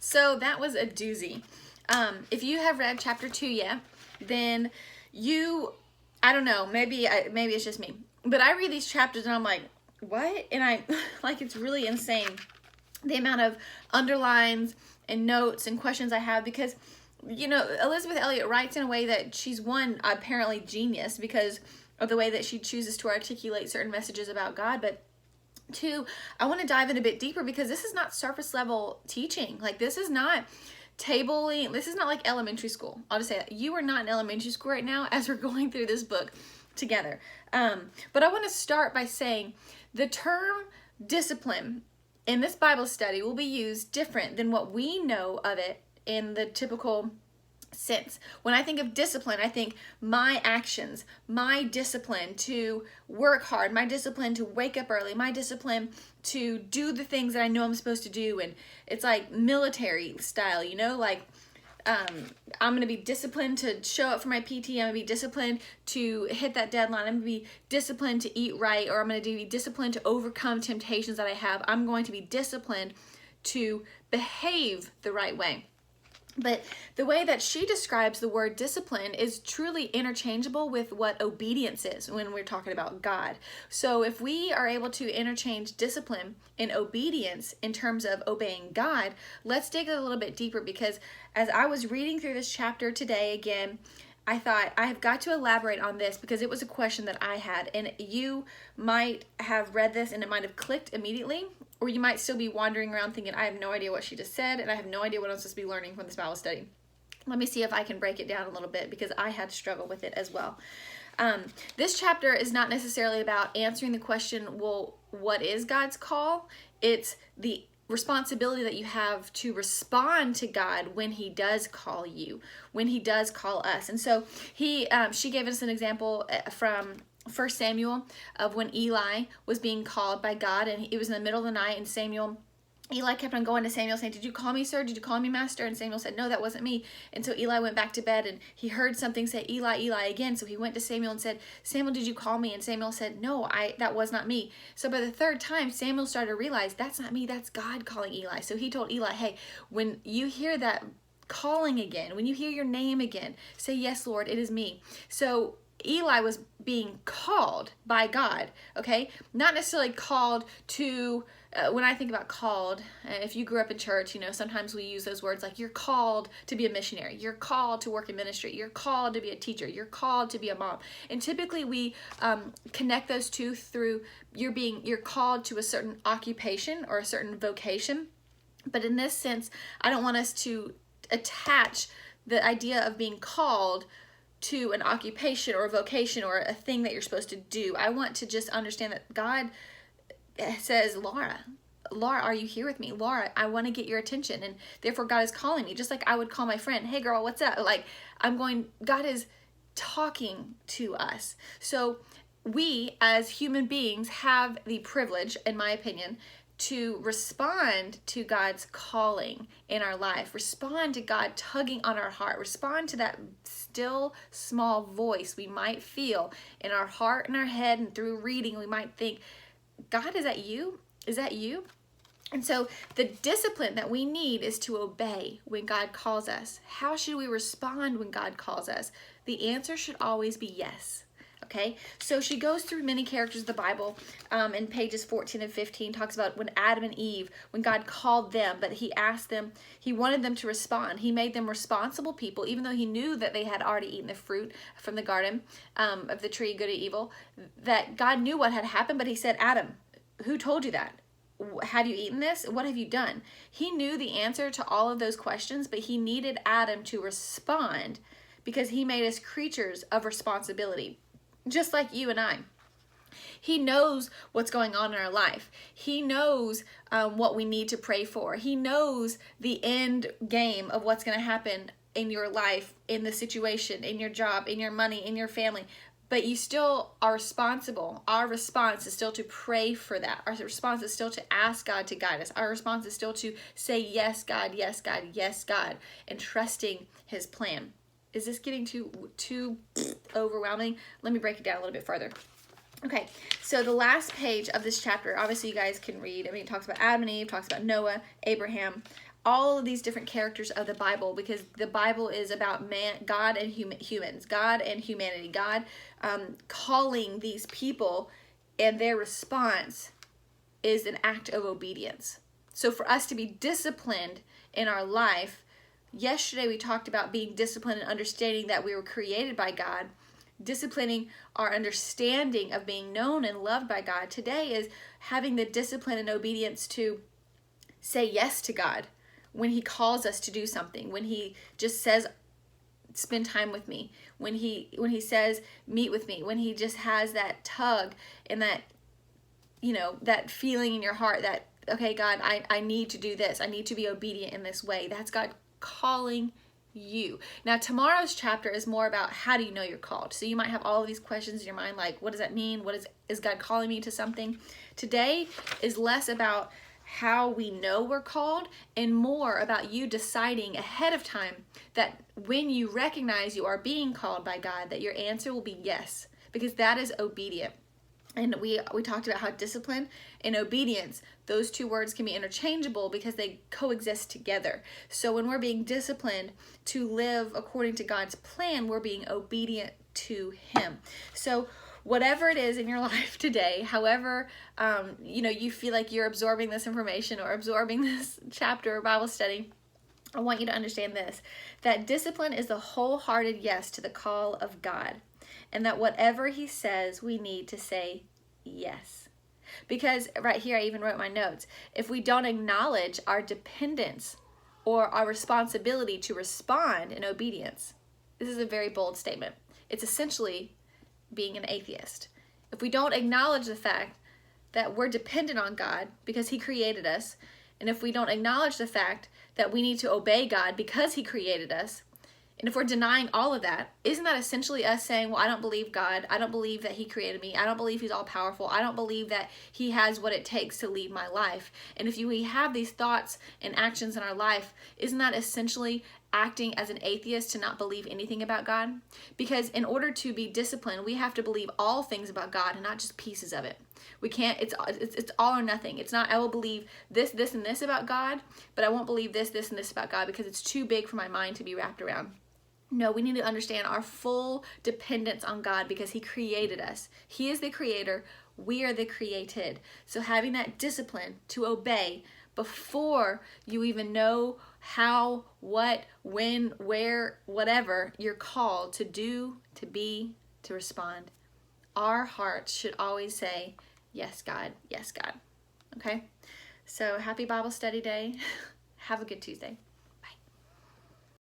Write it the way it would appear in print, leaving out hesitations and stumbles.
So that was a doozy. If you have read chapter 2 yet, then I don't know, maybe it's just me, but I read these chapters and I'm like, what? And I like, it's really insane the amount of underlines and notes and questions I have, because Elizabeth Elliot writes in a way that she's, one, apparently genius because of the way that she chooses to articulate certain messages about God, but two, I want to dive in a bit deeper because this is not surface level teaching. Like, this is not tabling. This is not like elementary school. I'll just say that. You are not in elementary school right now as we're going through this book together. But I want to start by saying the term discipline in this Bible study will be used different than what we know of it in the typical sense. When I think of discipline, I think my actions, my discipline to work hard, my discipline to wake up early, my discipline to do the things that I know I'm supposed to do. And it's like military style, like I'm going to be disciplined to show up for my PT. I'm going to be disciplined to hit that deadline. I'm going to be disciplined to eat right, or I'm going to be disciplined to overcome temptations that I have. I'm going to be disciplined to behave the right way. But the way that she describes the word discipline is truly interchangeable with what obedience is when we're talking about God. So if we are able to interchange discipline and obedience in terms of obeying God, let's dig a little bit deeper, because as I was reading through this chapter today again, I thought I have got to elaborate on this because it was a question that I had, and you might have read this and it might have clicked immediately, or you might still be wandering around thinking, I have no idea what she just said, and I have no idea what I'm supposed to be learning from this Bible study. Let me see if I can break it down a little bit, because I had to struggle with it as well. This chapter is not necessarily about answering the question, well, what is God's call? It's the responsibility that you have to respond to God when he does call you, when he does call us. And so she gave us an example from 1 Samuel of when Eli was being called by God, and it was in the middle of the night, and Eli kept on going to Samuel saying, did you call me, sir? Did you call me, master? And Samuel said, no, that wasn't me. And so Eli went back to bed, and he heard something say, Eli, Eli again. So he went to Samuel and said, Samuel, did you call me? And Samuel said, no, that was not me. So by the third time, Samuel started to realize, that's not me, that's God calling Eli. So he told Eli, hey, when you hear that calling again, when you hear your name again, say, yes, Lord, it is me. So Eli was being called by God, okay? Not necessarily called to, when I think about called, if you grew up in church, sometimes we use those words like you're called to be a missionary, you're called to work in ministry, you're called to be a teacher, you're called to be a mom. And typically we connect those two through you're called to a certain occupation or a certain vocation. But in this sense, I don't want us to attach the idea of being called to an occupation or a vocation or a thing that you're supposed to do. I want to just understand that God says, Laura, are you here with me? Laura, I want to get your attention, and therefore God is calling me, just like I would call my friend, hey girl, what's up? Like, God is talking to us. So we as human beings have the privilege, in my opinion, to respond to God's calling in our life, respond to God tugging on our heart, respond to that still small voice we might feel in our heart and our head, and through reading we might think, God, is that you? Is that you? And so the discipline that we need is to obey when God calls us. How should we respond when God calls us? The answer should always be yes. Okay, so she goes through many characters of the Bible in pages 14 and 15, talks about when Adam and Eve, when God called them, but he wanted them to respond. He made them responsible people, even though he knew that they had already eaten the fruit from the garden of the tree, good and evil, that God knew what had happened, but he said, Adam, who told you that? Have you eaten this? What have you done? He knew the answer to all of those questions, but he needed Adam to respond because he made us creatures of responsibility. Just like you and I. He knows what's going on in our life. He knows what we need to pray for. He knows the end game of what's going to happen in your life, in the situation, in your job, in your money, in your family. But you still are responsible. Our response is still to pray for that. Our response is still to ask God to guide us. Our response is still to say, yes, God, yes, God, yes, God, and trusting his plan. Is this getting too overwhelming? Let me break it down a little bit further. Okay, so the last page of this chapter, obviously you guys can read. I mean, it talks about Adam and Eve, talks about Noah, Abraham, all of these different characters of the Bible, because the Bible is about man, God and humans, God and humanity, God calling these people, and their response is an act of obedience. So for us to be disciplined in our life, yesterday we talked about being disciplined and understanding that we were created by God, disciplining our understanding of being known and loved by God. Today is having the discipline and obedience to say yes to God when he calls us to do something, when he just says, spend time with me, when he says, meet with me, when he just has that tug and that, that feeling in your heart that, okay, God, I need to do this. I need to be obedient in this way. That's God calling you. Now, tomorrow's chapter is more about how do you know you're called. So you might have all of these questions in your mind, like, what does that mean? Is God calling me to something? Today is less about how we know we're called and more about you deciding ahead of time that when you recognize you are being called by God, that your answer will be yes, because that is obedient. And we talked about how discipline and obedience, those two words can be interchangeable because they coexist together. So when we're being disciplined to live according to God's plan, we're being obedient to him. So whatever it is in your life today, however, you feel like you're absorbing this information or absorbing this chapter or Bible study, I want you to understand this, that discipline is the wholehearted yes to the call of God. And that whatever he says, we need to say yes. Because right here, I even wrote my notes. If we don't acknowledge our dependence or our responsibility to respond in obedience, this is a very bold statement. It's essentially being an atheist. If we don't acknowledge the fact that we're dependent on God because he created us, and if we don't acknowledge the fact that we need to obey God because he created us, and if we're denying all of that, isn't that essentially us saying, well, I don't believe God. I don't believe that he created me. I don't believe he's all powerful. I don't believe that he has what it takes to lead my life. And if we have these thoughts and actions in our life, isn't that essentially acting as an atheist to not believe anything about God? Because in order to be disciplined, we have to believe all things about God and not just pieces of it. We can't, it's all or nothing. It's not, I will believe this, and this about God, but I won't believe this, and this about God because it's too big for my mind to be wrapped around. No, we need to understand our full dependence on God because he created us. He is the creator. We are the created. So having that discipline to obey before you even know how, what, when, where, whatever you're called to do, to be, to respond. Our hearts should always say, yes, God, yes, God. Okay? So happy Bible study day. Have a good Tuesday.